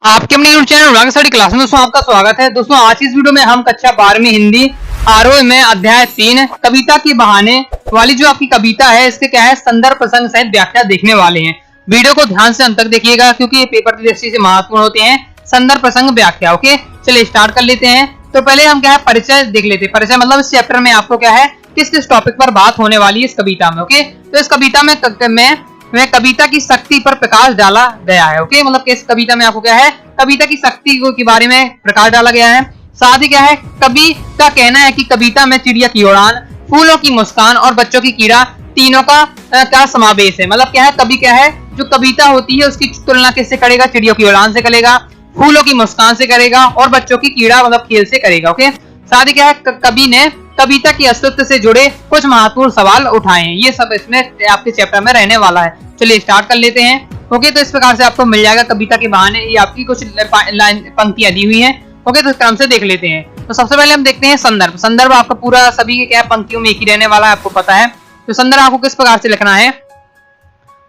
आपके अपने YouTube channel रंग स्टडी क्लास में दोस्तों आपका स्वागत है। दोस्तों आज की इस वीडियो में हम कक्षा 12वीं हिंदी आरोह में अध्याय 3 कविता के बहाने वाली जो आपकी कविता है इसके क्या है संदर्भ प्रसंग सहित व्याख्या देखने वाले हैं। वीडियो को ध्यान से अंत तक देखिएगा क्योंकि ये पेपर की दृष्टि से महत्वपूर्ण होते हैं संदर्भ प्रसंग व्याख्या। ओके चलिए स्टार्ट कर लेते हैं। तो पहले हम क्या है परिचय देख लेते हैं। परिचय मतलब इस चैप्टर में आपको क्या है किस किस टॉपिक पर बात होने वाली है इस कविता में। ओके तो इस कविता में कविता की शक्ति पर प्रकाश डाला गया है। ओके मतलब इस कविता में आपको क्या है कविता की शक्ति के बारे में प्रकाश डाला गया है। साथ ही क्या है कवि का कहना है कि कविता में चिड़िया की उड़ान, फूलों की मुस्कान और बच्चों की कीड़ा तीनों का क्या समावेश है। मतलब क्या है कवि क्या है जो कविता होती है उसकी तुलना किससे करेगा, चिड़ियों की उड़ान से करेगा, फूलों की मुस्कान से करेगा और बच्चों की कीड़ा मतलब खेल से करेगा। ओके साथ ही क्या है कवि ने कविता की अस्तित्व से जुड़े कुछ महत्वपूर्ण सवाल उठाए हैं। ये सब इसमें आपके चैप्टर में रहने वाला है। चलिए स्टार्ट कर लेते हैं। ओके तो इस प्रकार से आपको मिल जाएगा कविता के बहाने ये आपकी कुछ लाइन पंक्तियां दी हुई हैं। ओके तो इस क्रम से देख लेते हैं। तो सबसे पहले हम देखते हैं संदर्भ। संदर्भ आपका पूरा सभी के क्या पंक्तियों में एक ही रहने वाला है, आपको पता है। तो संदर्भ आपको किस प्रकार से लिखना है।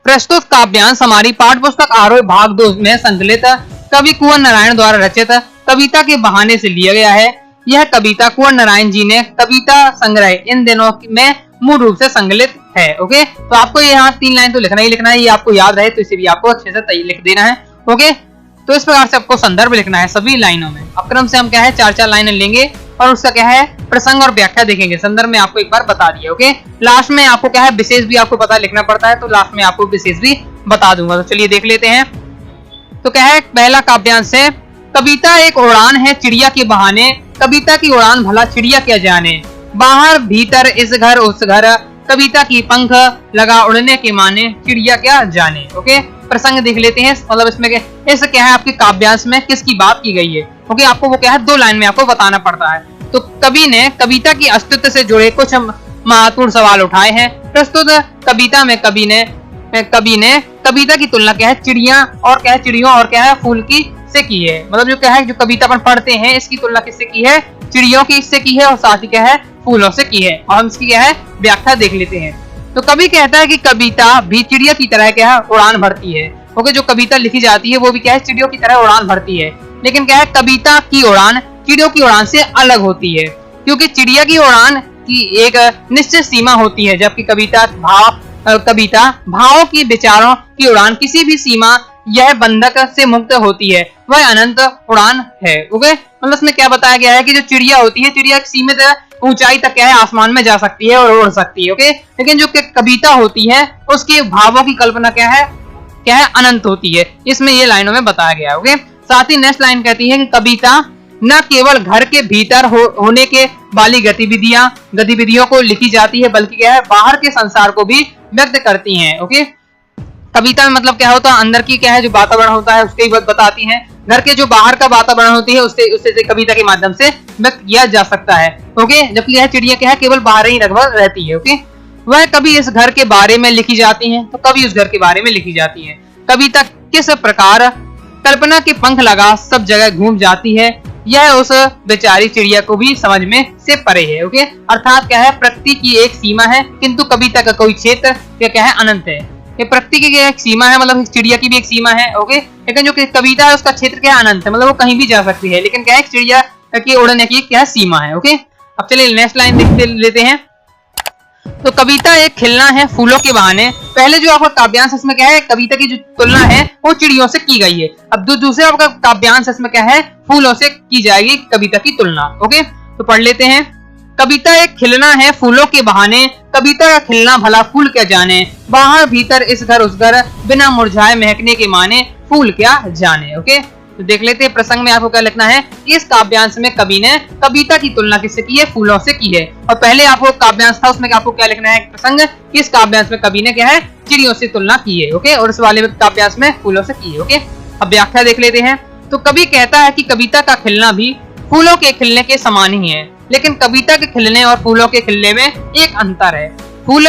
प्रस्तुत काव्यांश हमारी पाठ्य पुस्तक आरोह भाग 2 में संकलित कवि कुंवर नारायण द्वारा रचित कविता के बहाने से लिया गया है। यह कविता कुंवर नारायण जी ने कविता संग्रह इन दिनों में मूल रूप से संकलित है। ओके तो आपको यहाँ 3 लाइन तो लिखना ही लिखना है, ये आपको याद रहे तो इसे भी आपको अच्छे से लिख देना है। ओके तो इस प्रकार से आपको संदर्भ लिखना है सभी लाइनों में। अब क्रम से हम क्या है 4-4 लाइनें लेंगे और उसका क्या है प्रसंग और व्याख्या देखेंगे। संदर्भ में आपको एक बार बता दिया। ओके लास्ट में आपको क्या है विशेष भी आपको पता लिखना पड़ता है, तो लास्ट में आपको विशेष भी बता दूंगा। तो चलिए देख लेते हैं। तो क्या है पहला काव्यांश है कविता एक उड़ान है चिड़िया के बहाने, कविता की उड़ान भला चिड़िया क्या जाने, बाहर भीतर इस घर उस घर, कविता की पंख लगा उड़ने के माने, चिड़िया क्या जाने। ओके प्रसंग देख लेते हैं। मतलब इसमें क्या है आपके काव्यांश में किसकी बात की गई है। ओके आपको वो क्या है 2 लाइन में आपको बताना पड़ता है। तो कवि ने कविता की अस्तित्व से जुड़े कुछ महत्वपूर्ण सवाल उठाए हैं। प्रस्तुत कविता में कवि ने कविता की तुलना क्या है चिड़िया और क्या है चिड़ियों और क्या है फूल की से की है। मतलब जो क्या है जो कविता अपन पढ़ते हैं इसकी तुलना किससे की है, चिड़ियों की इससे की है और साथ ही क्या है फूलों से की है। और हम इसकी क्या है व्याख्या देख लेते हैं। तो कवि कहता है कि कविता भी चिड़िया की तरह क्या है उड़ान भरती है। ओके जो कविता लिखी जाती है वो भी क्या है चिड़ियों की तरह उड़ान भरती है, लेकिन क्या है कविता की उड़ान चिड़ियों की उड़ान से अलग होती है क्योंकि चिड़िया की उड़ान की एक निश्चित सीमा होती है, जबकि कविता भावों की विचारों की उड़ान किसी भी सीमा यह बंधक से मुक्त होती है, वह अनंत उड़ान है। ओके मतलब इसमें क्या बताया गया है कि जो चिड़िया होती है चिड़िया एक सीमित ऊंचाई तक क्या है आसमान में जा सकती है और उड़ सकती है। ओके लेकिन जो कविता होती है उसके भावों की कल्पना क्या है अनंत होती है। इसमें ये लाइनों में बताया गया है। ओके साथ ही नेक्स्ट लाइन कहती है कि कविता न केवल घर के भीतर होने के वाली गतिविधियों को लिखी जाती है बल्कि क्या है बाहर के संसार को भी व्यक्त करती है। ओके कविता में मतलब क्या होता है अंदर की क्या है जो वातावरण होता है उसके बात बताती हैं, घर के जो बाहर का वातावरण होती है उससे कविता के माध्यम से व्यक्त किया जा सकता है। ओके जबकि यह चिड़िया क्या है केवल बाहर ही लगभग रहती है। ओके वह कभी इस घर के बारे में लिखी जाती हैं तो कभी उस घर के बारे में लिखी जाती है। कविता किस प्रकार कल्पना के पंख लगा सब जगह घूम जाती है, यह उस बेचारी चिड़िया को भी समझ में से परे है। ओके अर्थात क्या है प्रकृति की एक सीमा है किंतु कविता का कोई क्षेत्र क्या है अनंत है। ये प्रकृति की एक सीमा है मतलब चिड़िया की भी एक सीमा है। ओके लेकिन जो कविता है उसका क्षेत्र क्या है अनंत है, मतलब वो कहीं भी जा सकती है, लेकिन क्या है चिड़िया की उड़ने की क्या सीमा है। ओके अब चलिए नेक्स्ट लाइन देख लेते हैं। तो कविता एक खिलना है फूलों के बहाने। पहले जो आपका काव्यांश इसमें क्या है कविता की जो तुलना है वो चिड़ियों से की गई है। अब दूसरे आपका काव्यांश इसमें क्या है फूलों से की जाएगी कविता की तुलना। ओके तो पढ़ लेते हैं। कविता एक खिलना है फूलों के बहाने, कविता का खिलना भला फूल क्या जाने, बाहर भीतर इस घर उस घर, बिना मुरझाए महकने के माने, फूल क्या जाने। ओके तो देख लेते हैं प्रसंग में आपको क्या लिखना है। इस काव्यांश में कवि ने कविता की तुलना किससे की है, फूलों से की है। और पहले आपको काव्यांश था उसमें आपको क्या लिखना है प्रसंग, इस काव्यांश में कवि ने क्या है चिड़ियों से तुलना की है। ओके और इस वाले काव्यांश में फूलों से की है। ओके अब व्याख्या देख लेते हैं। तो कवि कहता है कि कविता का खिलना भी फूलों के खिलने के समान ही है, लेकिन कविता के खिलने और फूलों के खिलने में एक अंतर है। फूल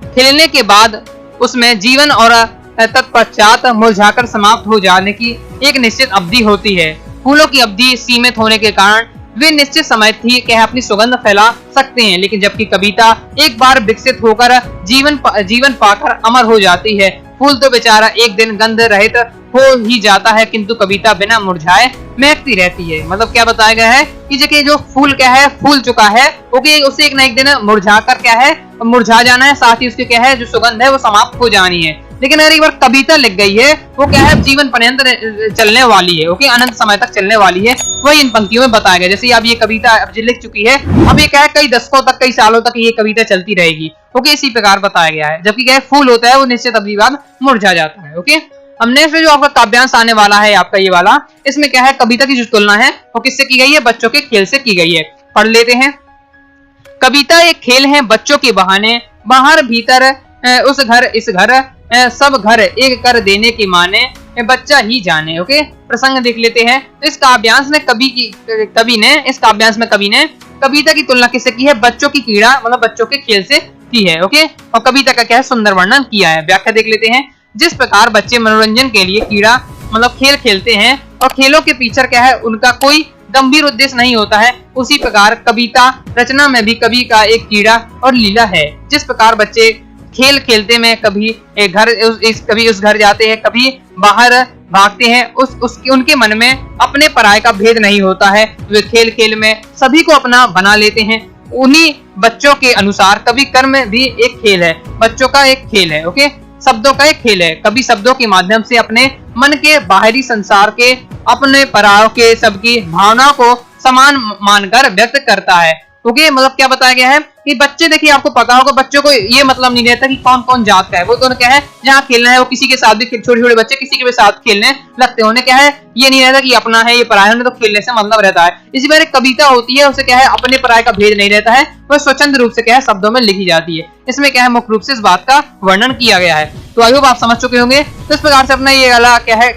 खिलने के बाद उसमें जीवन और तत्पश्चात मुरझाकर समाप्त हो जाने की एक निश्चित अवधि होती है। फूलों की अवधि सीमित होने के कारण वे निश्चित समय थी कि अपनी सुगंध फैला सकते हैं, लेकिन जबकि कविता एक बार विकसित होकर जीवन पाकर अमर हो जाती है, फूल तो बेचारा एक दिन गंध रहित हो ही जाता है, किंतु कविता बिना मुरझाए महकती रहती है। मतलब क्या बताया गया है कि जो फूल क्या है, फूल चुका है, ओके, उसे एक ना एक दिन मुरझा कर क्या है, मुरझा जाना है, साथ ही उसके क्या है जो सुगंध है वो समाप्त हो जानी है। लेकिन अगर एक बार कविता लिख गई है वो क्या है जीवन पर्यंत चलने वाली है, ओके, अनंत समय तक चलने वाली है। वही इन पंक्तियों में बताया गया। जैसे अब ये कविता अब लिख चुकी है, अब ये क्या है कई दशकों तक, कई सालों तक ये कविता चलती रहेगी, ओके, इसी प्रकार बताया गया है। जबकि क्या है फूल होता है वो निश्चित अवधि बाद मुरझा जाता है, ओके। अब नेक्स्ट जो आपका काव्यांश आने वाला है आपका ये वाला, इसमें क्या है कविता की जो तुलना है वो किससे की गई है, बच्चों के खेल से की गई है। पढ़ लेते हैं। कविता एक खेल है बच्चों के बहाने, बाहर भीतर उस घर इस घर सब घर एक कर देने की माने, बच्चा ही जाने, ओके। प्रसंग देख लेते हैं। तो इस काव्यांश में कवि ने कविता की तुलना किससे की है, बच्चों की क्रीड़ा मतलब बच्चों के खेल से की है, ओके। और कविता का क्या है सुंदर वर्णन किया है। व्याख्या देख लेते हैं। जिस प्रकार बच्चे मनोरंजन के लिए क्रीड़ा मतलब खेल खेलते हैं और खेलों के पीछे क्या है उनका कोई गंभीर उद्देश्य नहीं होता है, उसी प्रकार कविता रचना में भी कवि का एक क्रीड़ा और लीला है। जिस प्रकार बच्चे खेल खेलते में कभी कभी उस घर जाते हैं, कभी बाहर भागते हैं, उनके मन में अपने पराये का भेद नहीं होता है, वे खेल खेल में सभी को अपना बना लेते हैं। उन्हीं बच्चों के अनुसार कवि कर्म भी एक खेल है, बच्चों का एक खेल है, ओके, शब्दों का एक खेल है। कवि शब्दों के माध्यम से अपने मन के बाहरी संसार के, अपने परायों के सबकी भावनाओं को समान मानकर व्यक्त करता है, ओके। मतलब क्या बताया गया है कि बच्चे देखिए आपको पता होगा बच्चों को ये मतलब नहीं रहता कि कौन कौन जात का है, वो तो क्या है जहाँ खेलना है वो किसी के साथ भी, छोटे छोटे बच्चे किसी के भी साथ खेलने लगते हैं, उन्हें क्या है ये नहीं रहता कि अपना है ये पराया है, तो खेलने से मतलब रहता है। इसी बार एक कविता होती है उसे क्या है अपने पराये का भेद नहीं रहता है, वह स्वतंत्र रूप से क्या है शब्दों में लिखी जाती है। इसमें क्या है मुख्य रूप से इस बात का वर्णन किया गया है। तो आई होप आप समझ चुके होंगे। तो इस प्रकार से अपना ये वाला क्या है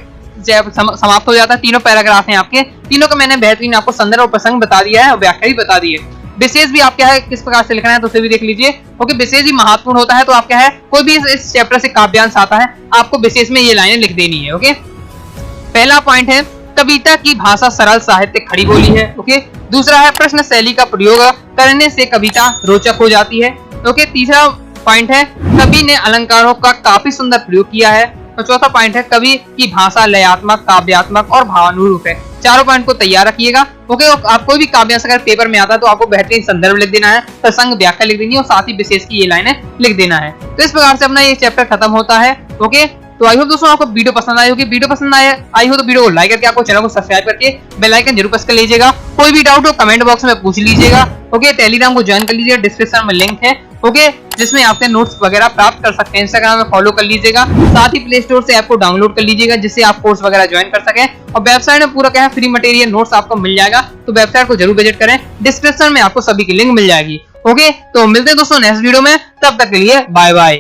समाप्त हो जाता है। तीनों पैराग्राफ हैं आपके, तीनों का मैंने बेहतरीन आपको संदर्भ और प्रसंग बता दिया है और व्याख्या भी बता दी है। विशेष भी आप क्या है किस प्रकार से लिखना है तो उसे भी देख लीजिए, ओके। विशेष भी महत्वपूर्ण होता है, तो आप क्या है कोई भी इस चैप्टर से काव्यांश आता है आपको विशेष में ये लाइनें लिख देनी है, ओके। पहला पॉइंट है कविता की भाषा सरल साहित्य खड़ी बोली है, ओके। दूसरा है प्रश्न शैली का प्रयोग करने से कविता रोचक हो जाती है, ओके। तीसरा पॉइंट है कवि ने अलंकारों का काफी सुंदर प्रयोग किया है। और चौथा पॉइंट है कवि की भाषा लयात्मक, काव्यात्मक और भावानुरूप है। चारों पॉइंट को तैयार रखिएगा, ओके। आप कोई भी काव्यांश अगर पेपर में आता है तो आपको बेहतरीन संदर्भ लिख देना है, प्रसंग व्याख्या लिख देनी है और साथ ही विशेष की ये लाइनें लिख देना है। तो इस प्रकार से अपना ये चैप्टर खत्म होता है, ओके। तो आई होप दोस्तों आपको वीडियो पसंद आई होगी। वीडियो पसंद आई हो तो वीडियो को लाइक करके आपको चैनल को सब्सक्राइब करके बेल आइकन जरूर प्रेस कर लीजिएगा। कोई भी डाउट हो कमेंट बॉक्स में पूछ लीजिएगा, ओके। टेलीग्राम को ज्वाइन कर लीजिएगा, डिस्क्रिप्शन में लिंक है, ओके, जिसमें आपके नोट्स वगैरह प्राप्त कर सकते हैं। इंस्टाग्राम में फॉलो कर लीजिएगा, साथ ही प्ले स्टोर से ऐप को डाउनलोड कर लीजिएगा जिससे आप कोर्स वगैरह ज्वाइन कर सकें। और वेबसाइट में पूरा क्या है फ्री मटेरियल नोट्स आपको मिल जाएगा, तो वेबसाइट को जरूर विजिट करें, डिस्क्रिप्शन में आपको सभी की लिंक मिल जाएगी, ओके। तो मिलते हैं दोस्तों नेक्स्ट वीडियो में, तब तक के लिए बाय बाय।